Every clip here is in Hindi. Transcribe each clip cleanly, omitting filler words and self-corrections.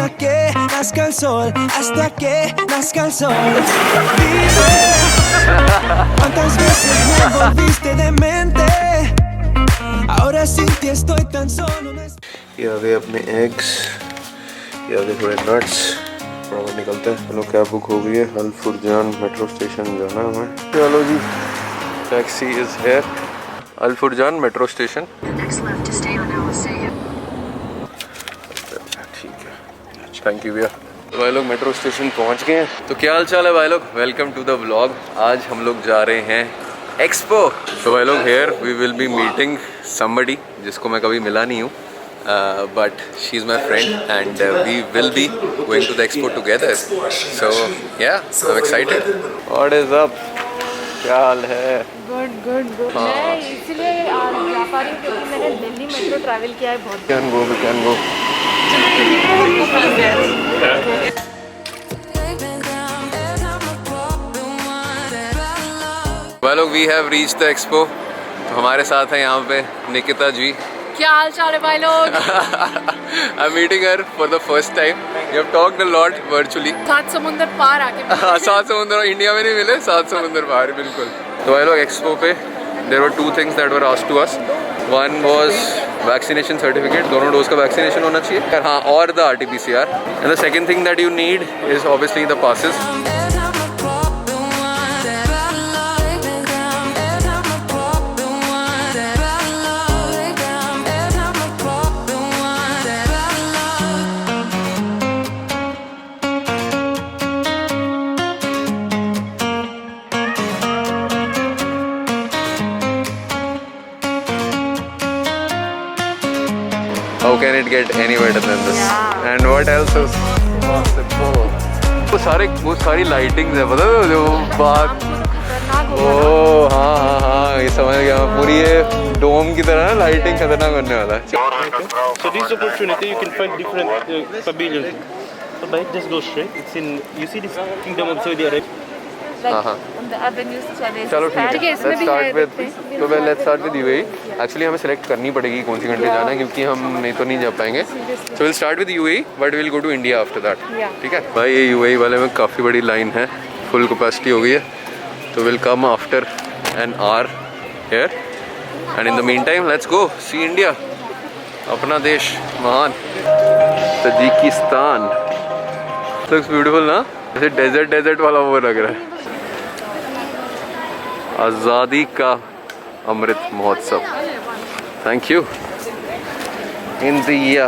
que nazca el sol, hasta que nazca el sol. Dime, ¿cuántas veces me volviste demente? Ahora sin ti estoy tan solo. ये आ गए अपने एग्स, ये आ गए थोड़े नट्स, फटाफट निकलते हैं। चलो कैब बुक हो गई है, अल फुरजान मेट्रो स्टेशन जाना है हमें। चलो जी, taxi is here, Al Furjan metro station. ठीक है, थैंक यू भैया। तो भाई लोग मेट्रो स्टेशन पहुंच गए हैं। तो क्या हाल चाल है भाई लोग, वेलकम टू द व्लॉग। आज हम लोग जा रहे हैं एक्सपो। तो भाई लोग here we will be meeting somebody जिसको मैं कभी मिला नहीं हूँ, but she's my friend and we will be going to the expo together. So yeah, I'm excited. What is up? क्या हाल है? Good good good. मैं इसलिए आज जा पा रही हूँ क्योंकि मैंने दिल्ली मेट्रो ट्रैवल किया है बहुत। Can go, we can go. Well, we have reached the expo. तो हमारे साथ हैं यहाँ पे निकिता जी। क्या हाल चाल है भाई लोग? I'm meeting her for the first time. We have talked a lot virtually. 7 समुंदर पार आके 7 समुंदर इंडिया में नहीं मिले, 7 समुंदर पार बिल्कुल। तो भाई लोग एक्सपो पे there were 2 things that were asked to us. One was vaccination certificate, दोनों डोज का वैक्सीनेशन होना चाहिए, हाँ, और the RT-PCR. And the second thing that you need is obviously the passes. How can it get any better than this? Yeah. And what else is possible? वो सारी लाइटिंग्स है, पता है जो बात। ओ हाँ हाँ हाँ, ये समझ गया। पूरी ये डोम की तरह ना लाइटिंग खतरनाक बनने वाला है। So this opportunity you can find different pavilions. So by just go straight. It's in, you see this Kingdom of Saudi Arabia. हाँ चलो ठीक है, let's start with UAE. Actually हमें सेलेक्ट करनी पड़ेगी कौन सी कंट्री जाना है, क्योंकि हम नहीं तो नहीं जा पाएंगे। So will start with UAE but will go to India after that. ठीक है भाई, ये UAE वाले में काफ़ी बड़ी लाइन है, फुल कैपेसिटी हो गई है। तो will come after an hour here and in the mean time let's go see India, अपना देश महान तजिकिस्तान। लुक्स ब्यूटीफुल ना, जैसे डेजर्ट वाला वो लग रहा है। आज़ादी ka Amrit Mahotsav. Thank you India.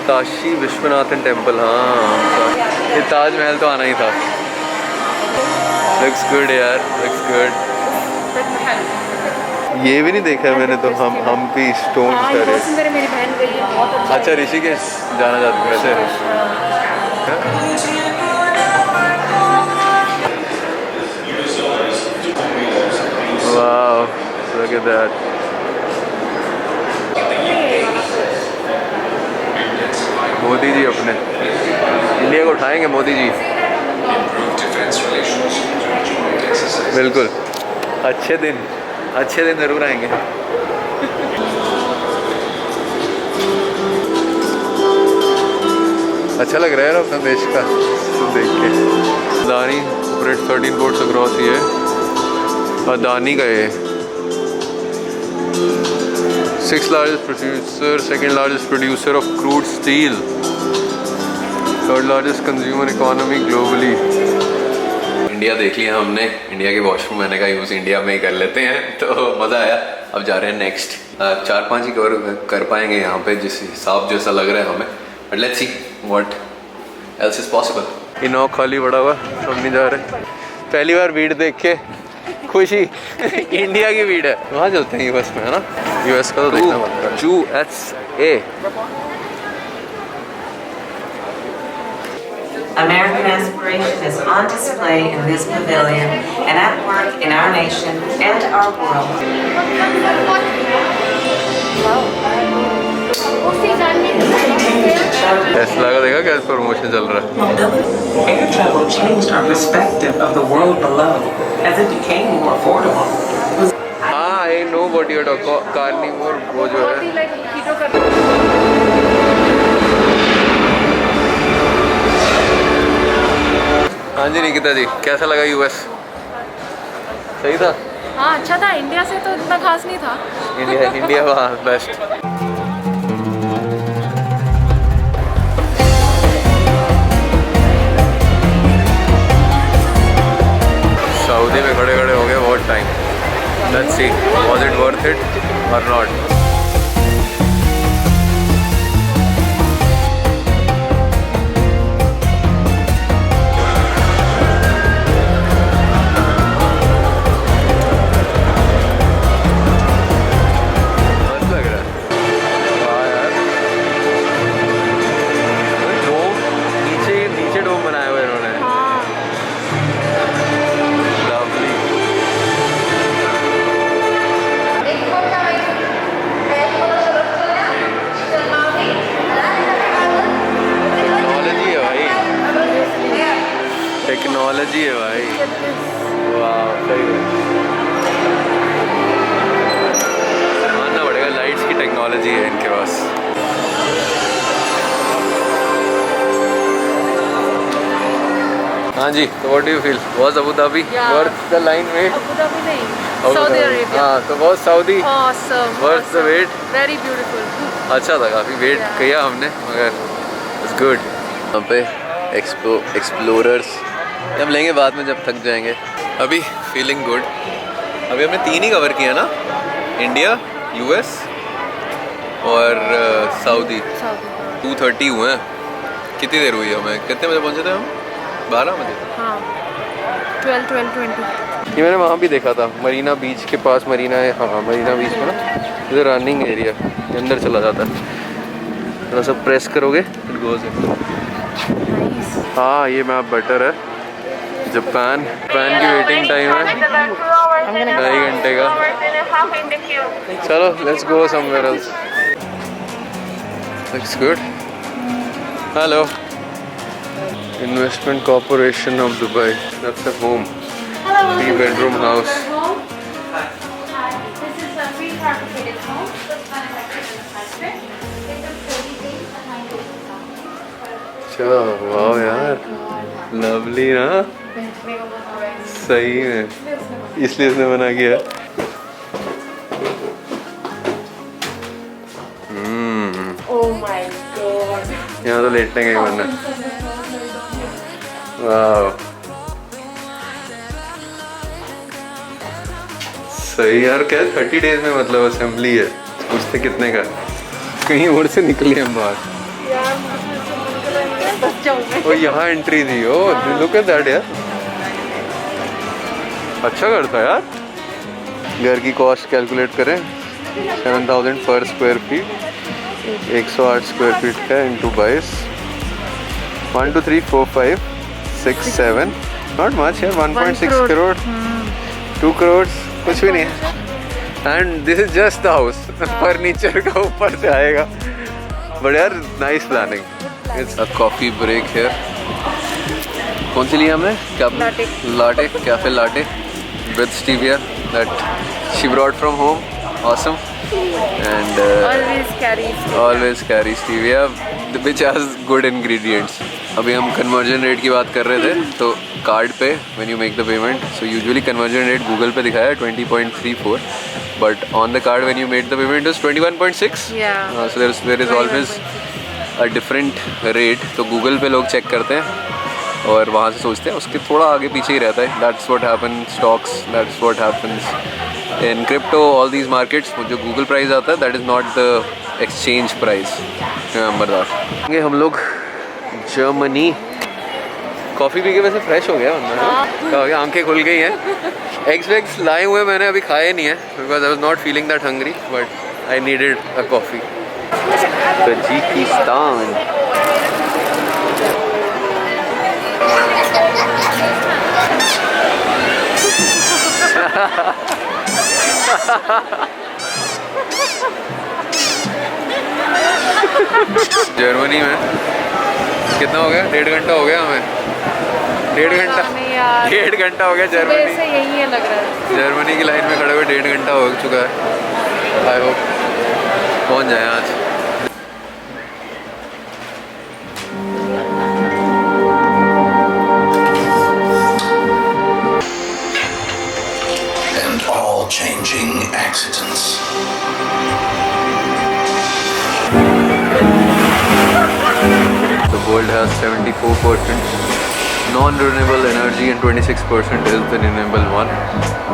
Kashi Vishwanathan temple, हाँ ये ताजमहल तो आना ही था। लुक्स गुड यार, लुक्स गुड। ये भी नहीं देखा है मैंने तो, हम भी स्टोन मेरी बहन गई है बहुत अच्छा। अच्छा, ऋषिकेश जाना चाहते हैं वैसे। Wow, look at that. Modi ji अपने इंडिया को उठाएंगे, मोदी जी बिल्कुल। अच्छे दिन ज़रूर आएंगे। अच्छा लग रहा है ना अपना देश का देख के। अदानी ऑपरेट 13 ports अक्रॉस, ये अदानी का ये 6th largest producer, 2nd largest producer of crude steel, 3rd largest consumer economy globally. India देख लिया हमने, इंडिया के वॉशरूम मैंने का यूज़ इंडिया में ही कर लेते हैं, तो मज़ा आया। अब जा रहे हैं नेक्स्ट, 4-5 ही कवर कर पाएंगे यहाँ पे जिस हिसाब जैसा लग रहा है हमें, but let's see what else is possible. Eno खाली पड़ा हुआ, हम नहीं जा रहे। पहली बार भीड़ देख के खुशी इंडिया की भीड़ है। वहाँ चलते हैं यूएस में, है ना? यूएस का तो देखना पड़ता है। USA American aspiration is on display in this pavilion and at work in our nation and our world. showed Tesla का देखा क्या प्रमोशन चल रहा है? mobility. Air travel changed our perspective of the world below as it became more affordable. हाँ, I know what you are talking, carnivore वो जो है। लाइक कीटो कर हाँ जी निकिता जी, कैसा लगा यूएस? सही था? हाँ अच्छा था, इंडिया से तो इतना खास नहीं था। इंडिया वहाँ बेस्ट। सऊदी में खड़े खड़े हो गए बहुत time. Let's she was it worth it और नॉट। टेक्नोलॉजी है भाई, वाह सही है, मानना पड़ेगा, लाइट्स की टेक्नोलॉजी है इनके पास। हाँ जी, तो what do you feel? Was Abu Dhabi worth the line wait? Abu Dhabi नहीं, सऊदी अरेबिया। हाँ, तो बहुत Saudi awesome, worth the wait. Very beautiful. अच्छा था, काफ़ी वेट किया हमने मगर इट्स गुड। यहाँ पे एक्सप्लोरर्स हम लेंगे बाद में जब थक जाएंगे। अभी फीलिंग गुड। अभी हमने 3 ही कवर किया ना, इंडिया, यूएस और सऊदी। 2:30 हुए हैं। कितनी देर हुई हमें? कितने बजे पहुँचे थे हम? 12 बजे। हाँ 12-20। ये मैंने वहाँ भी देखा था, मरीना बीच के पास मरीना है। हाँ मरीना बीच में ना, इधर रनिंग एरिया अंदर चला जाता है, थोड़ा सा प्रेस करोगे इट गोज इन। हाँ ये मैप बेटर है। जापान की वेटिंग टाइम है 2.5 घंटे का। चलो let's go somewhere else. Looks good. Hello, investment corporation of Dubai, that's a home, 3-bedroom house. This is a prefabricated home that's manufactured in the factory. It took 30 days and 9 days. अच्छा वाह यार, लवली ना, सही है, इसलिए इसने मना किया। Oh my god. यहाँ तो लेटने का ही मन है। वाह सही यार, क्या 30 डेज में मतलब असेंबली है। पूछते कितने का, कहीं और से निकले हम बाहर। ओ यहाँ एंट्री थी। ओ लुक एट दैट यार, अच्छा करता यार। घर की कॉस्ट कैलकुलेट करें, 7,000 पर स्क्वायर फीट, 108 स्क्वायर फीट का इंटू 22, 1 2 3 4 5 6 7, नॉट मच यार। 1.6 करोड़, 2 करोड़ कुछ भी नहीं है। And this is just the house, furniture का ऊपर से आएगा। बट यार nice planning. It's a coffee break here. कौन सी ली हमने? Latte, cafe latte with stevia that she brought from home. Awesome. And always carry stevia which has good ingredients. अभी हम कन्वर्जन रेट की बात कर रहे थे, तो कार्ड पे when you make the payment, so usually conversion rate Google पे दिखाया है 20.34, but on the card when you made the payment is 21.6. Yeah. So there is always a different rate. तो गूगल पे लोग चेक करते हैं और वहाँ से सोचते हैं, उसके थोड़ा आगे पीछे ही रहता है। That's what happens stocks, that's what happens in crypto, all these markets. जो गूगल प्राइस आता है that is not the exchange price. Remember that. ये हम लोग जर्मनी। कॉफ़ी पी के वैसे फ्रेश हो गया अंदर, आंखें खुल गई हैं। एग्स वेग्स लाए हुए मैंने अभी खाए नहीं है because I was not feeling that hungry, but I needed a coffee. Tajikistan. Germany में कितना हो गया? 1.5 घंटा हो गया हमें। 1.5 घंटा, हमें यार 1.5 घंटा हो गया सुबह जर्मनी। से यही है लग रहा है। जर्मनी की लाइन में खड़े हुए 1.5 घंटा हो चुका है। आई होप पहुंच जाए आज। And all changing accidents. The world has 74% non-renewable energy and 26% is the renewable one.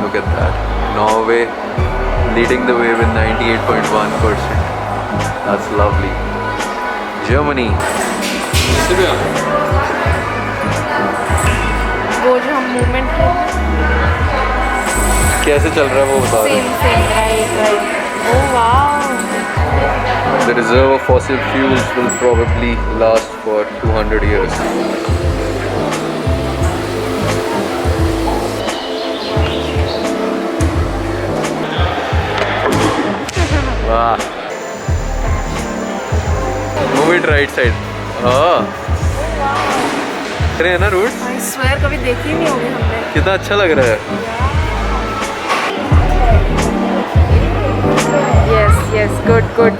Look at that. Norway leading the way with 98.1%. That's lovely. Germany. वो जो हम मूवमेंट कैसे चल रहा है वो बता रहे same same right oh wow The reserve of fossil fuels will probably last for 200 years. Wow. Move it right side. Oh. है ना रूट? आई स्वेयर कभी देखी ही नहीं होगी हमने। कितना अच्छा लग रहा है। Yes yes good good.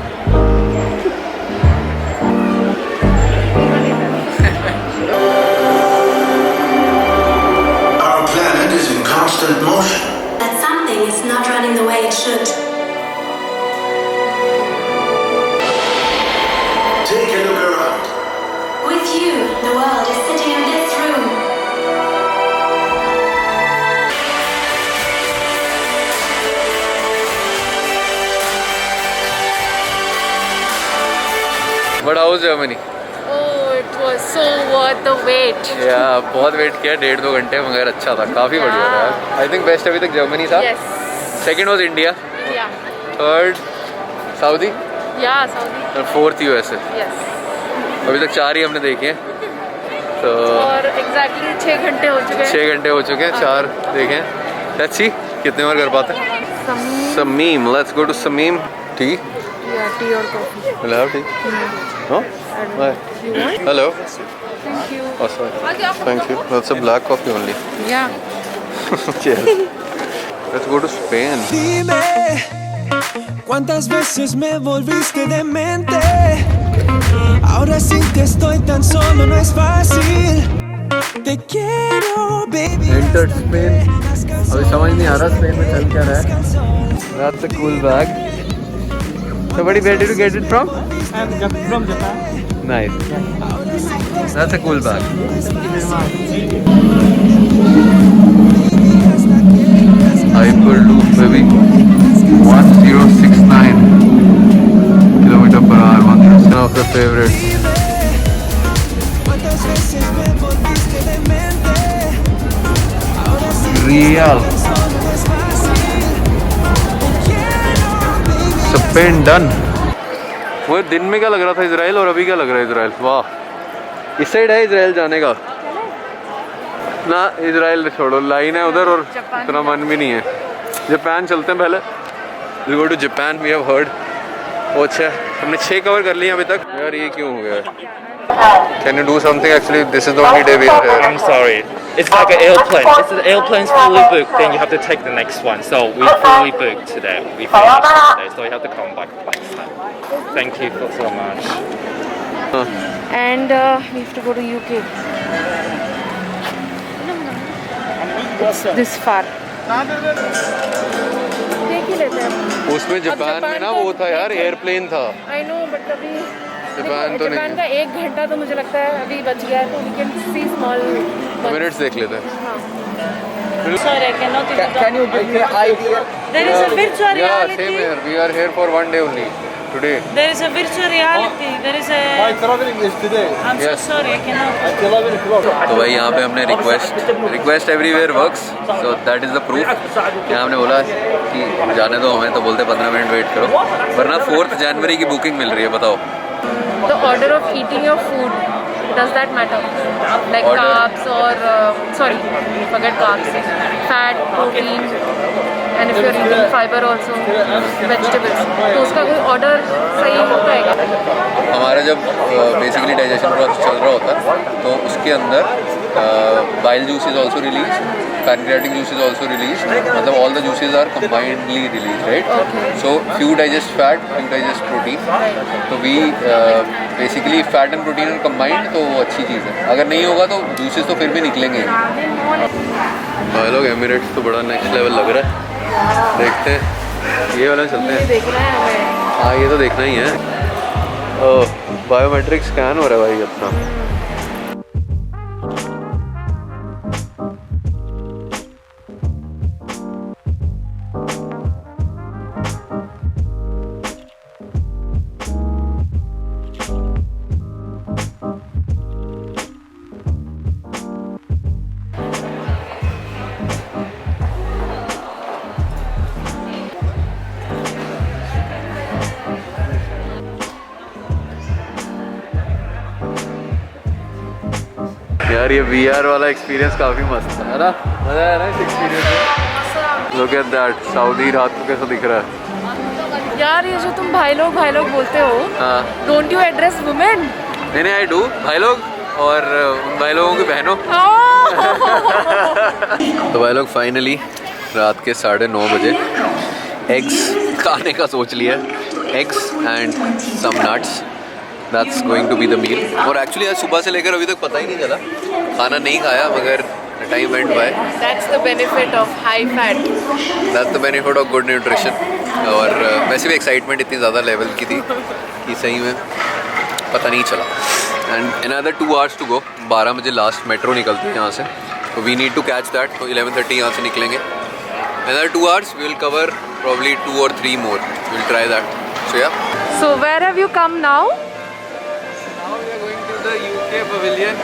Our planet is in constant motion. That something is not running the way it should. Take a look around. With you, the world is sitting in this room. But how was Germany? Oh it was so worth the wait. या बहुत वेट किया, 1.5-2 घंटे, मगर अच्छा था, काफ़ी बढ़िया था। आई थिंक बेस्ट अभी तक जर्मनी था। यस सेकंड वाज इंडिया, या थर्ड सऊदी या सऊदी और फोर्थ यूएसए। यस अभी तक 4 ही हमने देखे हैं, तो और एग्जैक्टली 6 घंटे हो चुके हैं। 6 घंटे हो चुके हैं, 4 देखे हैं। लेट्स सी कितने और कर पाते हैं। Samim, let's go to Samim. Tea या टी और coffee. Will have tea? No? Hello. Thank you. Oh, sorry. Thank you. That's a black coffee only. या Cheers. Let's go to Spain. Dime, ¿cuántas veces me volviste demente? Ahora sí que estoy tan solo, no es fácil. Te quiero, baby. Entered Spain. अभी समझ नहीं आ रहा स्पेन में चल क्या रहा है। That's a cool bag. Somebody, where did you get it from? From Japan. Nice. That's a cool bag. Hyperloop, baby. 1069 kilometer per hour. One of the favorites. ¿Cuántas veces me volviste demente? Ahora sí Real. solo no es fácil. Te quiero, baby. Spain done. मुझे दिन में क्या लग रहा था इजराइल, और अभी क्या लग रहा है इजराइल। वाह, इस साइड है इजराइल जाने का ना। इजराइल छोड़ो, लाइन है उधर और इतना मन भी नहीं है। जापान चलते हैं पहले। We go to Japan, we have heard. वो अच्छा है, हमने 6 कवर कर लिए अभी तक। यार ये क्यों हो गया है? Can you do something? Actually, this is the only day we are here. I'm sorry. It's like an airplane. If the airplane's fully booked, then you have to take the next one. So we fully booked today. We finished today, so you have to come back next time. Thank you so much. and we have to go to UK. This far. देख ही लेते हैं। उसमें जापान में ना वो था यार, एयरप्लेन था। I know, but अभी जापान तो जापान नहीं। का 1 घंटा तो मुझे लगता है अभी बच गया है, तो we can see small minutes देख लेते हैं। Sorry, I cannot even Can you give me an idea? There is a virtual Yeah, reality. same here. We are here for 1 day only. Today. There is a virtual reality. There is My a. traveling is today. I'm so Yes. sorry, I cannot. At 11 o'clock. तो भाई यहाँ पे हमने request everywhere works, so that is the proof. यहाँ हमने बोला कि जाने दो हमें, तो बोलते 15 मिनट वेट करो, वरना 4 जनवरी की बुकिंग मिल रही है। बताओ। The order of eating your food, does that matter? Like Order? carbs or sorry, forget carbs. Fat, protein. And if you are eating fibre also vegetables, तो उसका कोई ऑर्डर सही होता है क्या? हमारा जब बेसिकली डाइजेशन प्रोसेस चल रहा होता है तो उसके अंदर bile juice is also release, pancreatic juice is also release, मतलब all the juices are combinedly release, right? So few digest fat, few digest protein, तो we basically fat and protein are combined, तो वो अच्छी चीज़ है। अगर नहीं होगा तो जूसेस तो फिर भी निकलेंगे। भाई लोग एमिरेट्स तो बड़ा नेक्स्ट लेवल लग रहा है, देखते हैं ये वाला चलते हैं। देखना है हमें। हाँ ये तो देखना ही है। बायोमेट्रिक स्कैन हो रहा है भाई अपना। यार ये VR वाला एक्सपीरियंस काफ़ी मस्त है ना, मज़ा आया ना इस एक्सपीरियंस में। लुक एट दैट, सऊदी रात को कैसा दिख रहा है यार। ये जो तुम भाई लोग बोलते हो, हाँ डोंट यू एड्रेस वुमेन? नहीं आई डू, भाई लोग और उन भाई लोगों की बहनों। तो भाई लोग फाइनली रात के 9:30 बजे एग्स खाने का सोच लिया, eggs and some nuts, that's going to be the meal. और एक्चुअली आज सुबह से लेकर अभी तक पता ही नहीं चला, खाना नहीं खाया मगर time went by. That's the benefit of high fat, that's the benefit of good nutrition. और वैसे भी एक्साइटमेंट इतनी ज़्यादा लेवल की थी कि सही में पता नहीं चला। And another 2 hours to go, 12 बजे लास्ट मेट्रो निकलती है यहाँ से, तो we need to catch that. तो 11:30 यहाँ से निकलेंगे। Another 2 hours we will cover probably 2 or 3 more, we will try that. So yeah, so where have you come now? The UK Pavilion,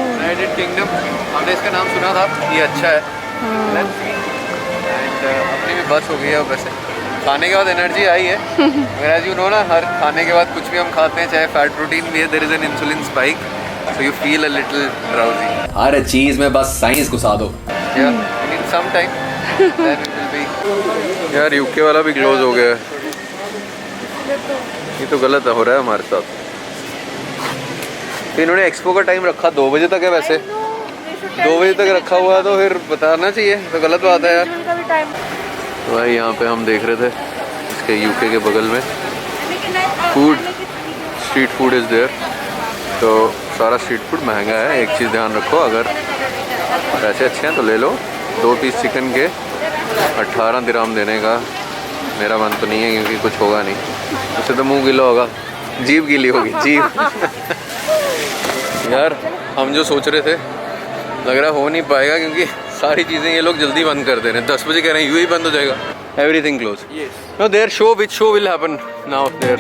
United Kingdom। हमने इसका नाम सुना था, ये अच्छा है। एंड अपनी भी बस हो गई है। वैसे खाने के बाद एनर्जी आई है, मगर एज यू नो ना, हर खाने के बाद कुछ भी हम खाते हैं, चाहे फैट प्रोटीन भी है, there is an insulin spike, so you feel a little drowsy. हर चीज़ में बस साइंस घुसा दो। Yeah in some time then it will be. यार UK वाला भी क्लोज हो गया है, ये तो गलत हो रहा है हमारे साथ। इन्होंने एक्सपो का टाइम रखा 2 बजे तक है, वैसे 2 बजे तक रखा हुआ है, तो फिर बताना चाहिए, तो गलत बात है यार। तो भाई यहाँ पे हम देख रहे थे इसके UK के बगल में food, street food is there. तो सारा स्ट्रीट फूड महंगा है। एक चीज़ ध्यान रखो, अगर पैसे अच्छे हैं तो ले लो। 2 पीस चिकन के 18 दिराम देने का मेरा मन तो नहीं है, क्योंकि कुछ होगा नहीं, उससे तो मुंह गीला होगा, जीभ गीली होगी, जीभ। यार हम जो सोच रहे थे लग रहा हो नहीं पाएगा, क्योंकि सारी चीज़ें ये लोग जल्दी बंद कर दे रहे हैं। 10 बजे कह रहे हैं यूं ही बंद हो जाएगा, everything close. No there show, which show will happen now there?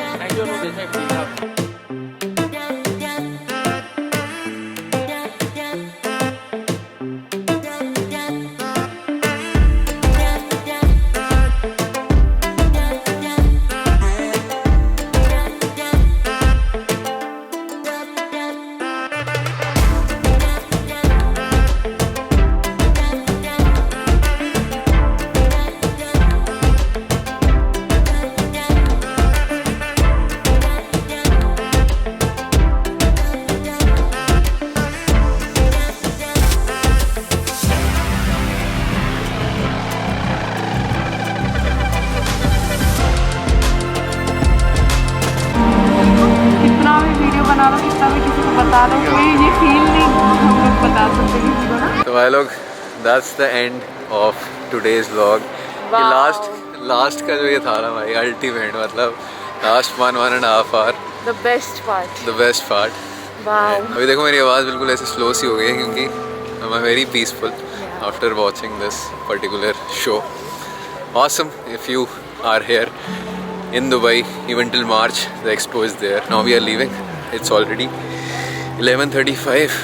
तो भाई लोग, that's the end of today's vlog। Last का जो ये था ना भाई, अल्टीमेट, मतलब last 1.5 hour the best part। the best part। Wow। अभी देखो मेरी आवाज़ बिल्कुल ऐसे स्लो सी हो गई है, क्योंकि I'm very peaceful after watching this particular show। Awesome if you are here in Dubai even till March, the expo is there। Now we are leaving, it's already 11:35,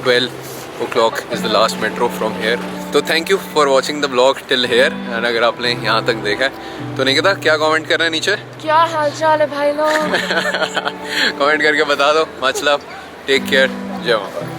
12 o'clock is the last metro from here। तो thank you for watching the blog till here. And अगर आपने यहाँ तक देखा है तो निकिता क्या कमेंट करना है नीचे? क्या हाल चाल है भाई लोग? कमेंट करके बता दो। मच लव, टेक केयर, जय माता।